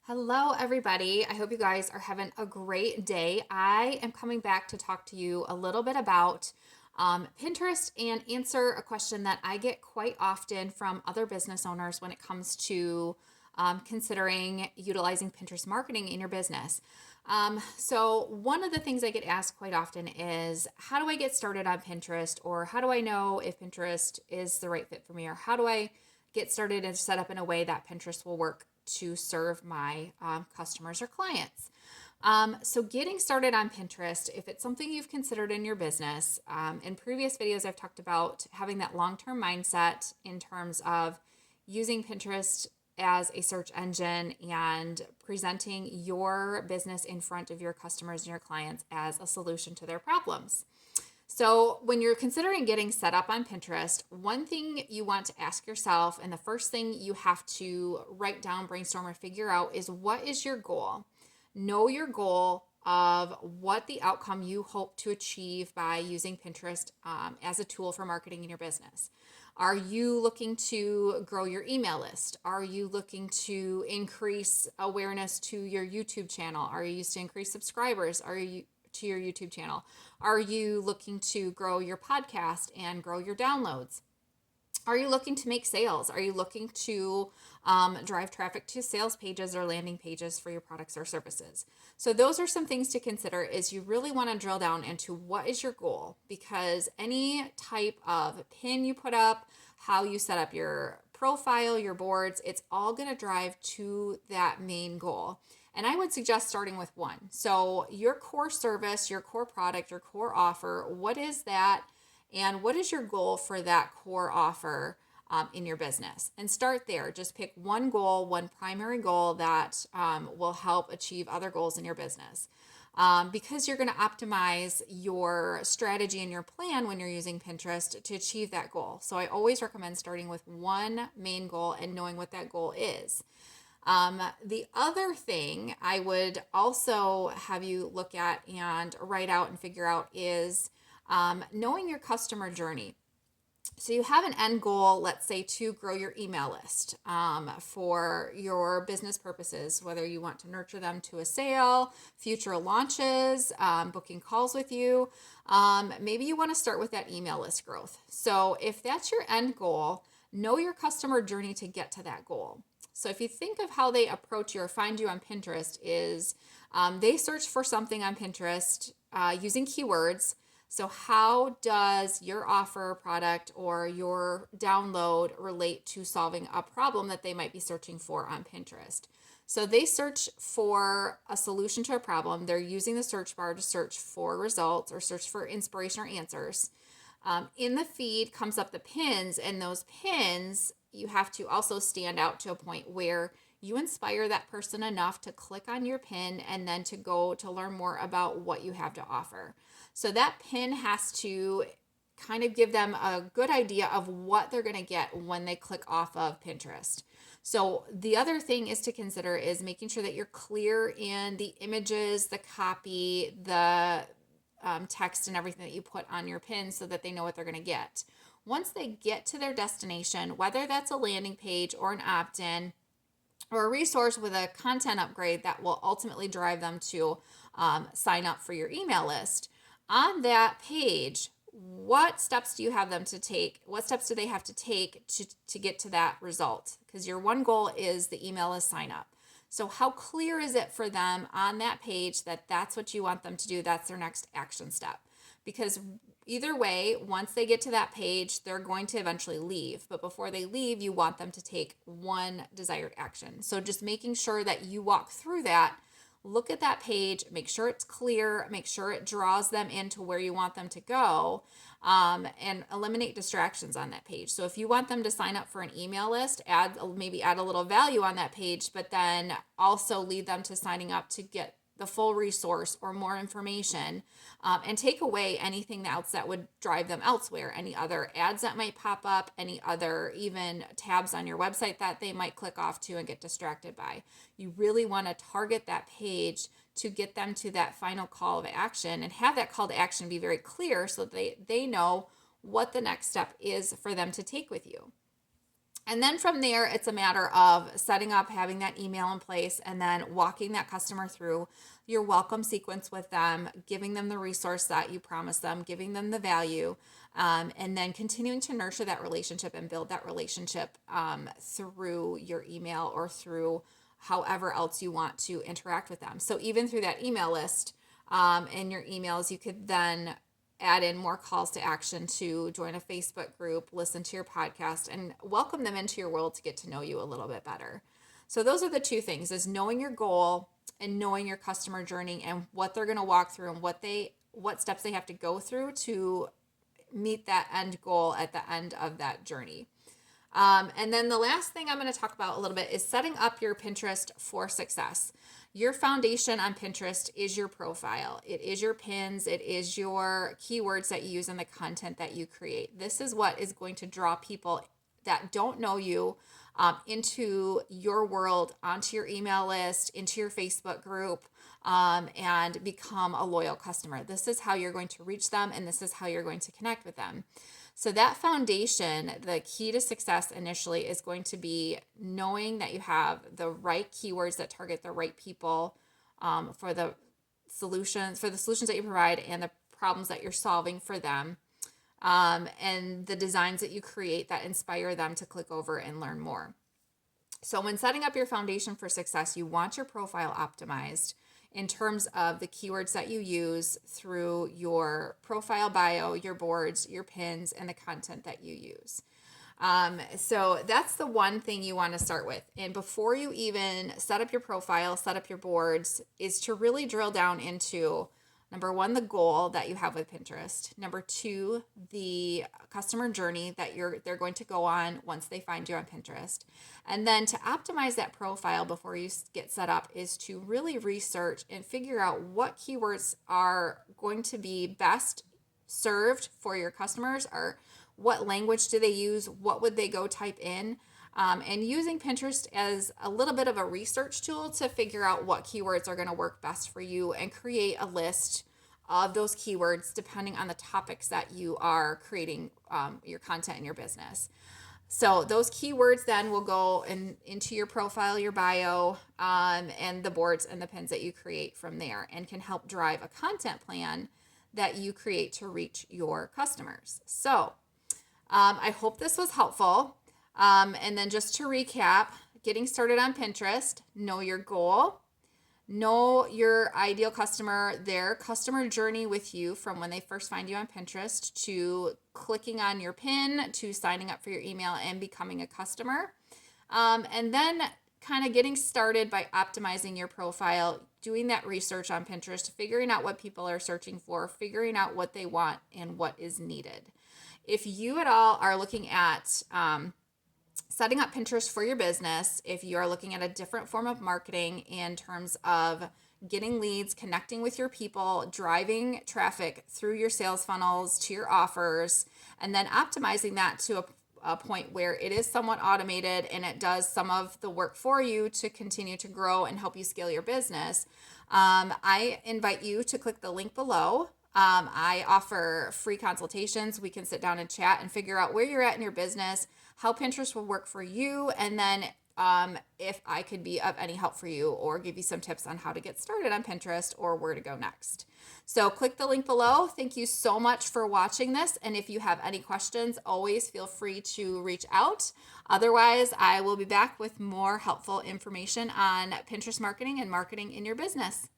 Hello, everybody. I hope you guys are having a great day. I am coming back to talk to you a little bit about Pinterest and answer a question that I get quite often from other business owners when it comes to considering utilizing Pinterest marketing in your business. So, one of the things I get asked quite often is how do I get started on Pinterest, or how do I know if Pinterest is the right fit for me, or how do I get started and set up in a way that Pinterest will work to serve my customers or clients. So, getting started on Pinterest, if it's something you've considered in your business, in previous videos, I've talked about having that long term mindset in terms of using Pinterest as a search engine and presenting your business in front of your customers and your clients as a solution to their problems. So, when you're considering getting set up on Pinterest, one thing you want to ask yourself, and the first thing you have to write down, brainstorm, or figure out is what is your goal? Know your goal of what the outcome you hope to achieve by using Pinterest as a tool for marketing in your business. Are you looking to grow your email list? Are you looking to increase awareness to your YouTube channel? Are you used to increase subscribers? Are you to your YouTube channel? Are you looking to grow your podcast and grow your downloads? Are you looking to make sales? Are you looking to drive traffic to sales pages or landing pages for your products or services? So those are some things to consider. Is you really want to drill down into what is your goal, because any type of pin you put up, how you set up your profile, your boards, it's all going to drive to that main goal. And I would suggest starting with one. So your core service, your core product, your core offer, what is that? And what is your goal for that core offer in your business? And start there. Just pick one goal, one primary goal that will help achieve other goals in your business. Because you're going to optimize your strategy and your plan when you're using Pinterest to achieve that goal. So I always recommend starting with one main goal and knowing what that goal is. The other thing I would also have you look at and write out and figure out is knowing your customer journey. So you have an end goal, let's say, to grow your email list for your business purposes, whether you want to nurture them to a sale, future launches, booking calls with you. Maybe you want to start with that email list growth. So if that's your end goal, know your customer journey to get to that goal. So if you think of how they approach you or find you on Pinterest is they search for something on Pinterest using keywords. So how does your offer, product, or your download relate to solving a problem that they might be searching for on Pinterest? So they search for a solution to a problem. They're using the search bar to search for results or search for inspiration or answers. In the feed comes up the pins, and those pins, you have to also stand out to a point where you inspire that person enough to click on your pin and then to go to learn more about what you have to offer. So that pin has to kind of give them a good idea of what they're going to get when they click off of Pinterest. So the other thing is to consider is making sure that you're clear in the images, the copy, the text, and everything that you put on your pin so that they know what they're going to get. Once they get to their destination, whether that's a landing page or an opt-in, or a resource with a content upgrade that will ultimately drive them to sign up for your email list. On that page, what steps do you have them to take? What steps do they have to take to get to that result? Because your one goal is the email list sign up. So how clear is it for them on that page that that's what you want them to do? That's their next action step. Because either way, once they get to that page, they're going to eventually leave. But before they leave, you want them to take one desired action. So just making sure that you walk through that, look at that page, make sure it's clear, make sure it draws them into where you want them to go, and eliminate distractions on that page. So if you want them to sign up for an email list, maybe add a little value on that page, but then also lead them to signing up to get the full resource or more information, and take away anything else that would drive them elsewhere, any other ads that might pop up, any other even tabs on your website that they might click off to and get distracted by. You really want to target that page to get them to that final call of action and have that call to action be very clear so they know what the next step is for them to take with you. And then from there, it's a matter of setting up, having that email in place, and then walking that customer through your welcome sequence with them, giving them the resource that you promised them, giving them the value, and then continuing to nurture that relationship and build that relationship through your email or through however else you want to interact with them. So even through that email list in your emails, you could then add in more calls to action to join a Facebook group, listen to your podcast, and welcome them into your world to get to know you a little bit better. So those are the two things, is knowing your goal and knowing your customer journey and what they're going to walk through and what steps they have to go through to meet that end goal at the end of that journey. And then the last thing I'm going to talk about a little bit is setting up your Pinterest for success. Your foundation on Pinterest is your profile. It is your pins. It is your keywords that you use in the content that you create. This is what is going to draw people that don't know you into your world, onto your email list, into your Facebook group, and become a loyal customer. This is how you're going to reach them, and this is how you're going to connect with them. So that foundation, the key to success initially is going to be knowing that you have the right keywords that target the right people for the solutions that you provide and the problems that you're solving for them, and the designs that you create that inspire them to click over and learn more. So when setting up your foundation for success, you want your profile optimized in terms of the keywords that you use through your profile bio, your boards, your pins, and the content that you use. So that's the one thing you want to start with. And before you even set up your profile, set up your boards, is to really drill down into, number one, the goal that you have with Pinterest. Number two, the customer journey that they're going to go on once they find you on Pinterest. And then to optimize that profile before you get set up is to really research and figure out what keywords are going to be best served for your customers, or what language do they use, what would they go type in, and using Pinterest as a little bit of a research tool to figure out what keywords are going to work best for you and create a list of those keywords depending on the topics that you are creating your content in your business. So those keywords then will go into your profile, your bio, and the boards and the pins that you create from there, and can help drive a content plan that you create to reach your customers. So I hope this was helpful. And then just to recap, getting started on Pinterest, know your goal, know your ideal customer, their customer journey with you from when they first find you on Pinterest to clicking on your pin to signing up for your email and becoming a customer. And then kind of getting started by optimizing your profile, doing that research on Pinterest, figuring out what people are searching for, figuring out what they want and what is needed. If you at all are looking at setting up Pinterest for your business, if you are looking at a different form of marketing in terms of getting leads, connecting with your people, driving traffic through your sales funnels to your offers, and then optimizing that to a point where it is somewhat automated and it does some of the work for you to continue to grow and help you scale your business, I invite you to click the link below. I offer free consultations. We can sit down and chat and figure out where you're at in your business, how Pinterest will work for you, and then if I could be of any help for you or give you some tips on how to get started on Pinterest or where to go next. So click the link below. Thank you so much for watching this. And if you have any questions, always feel free to reach out. Otherwise, I will be back with more helpful information on Pinterest marketing and marketing in your business.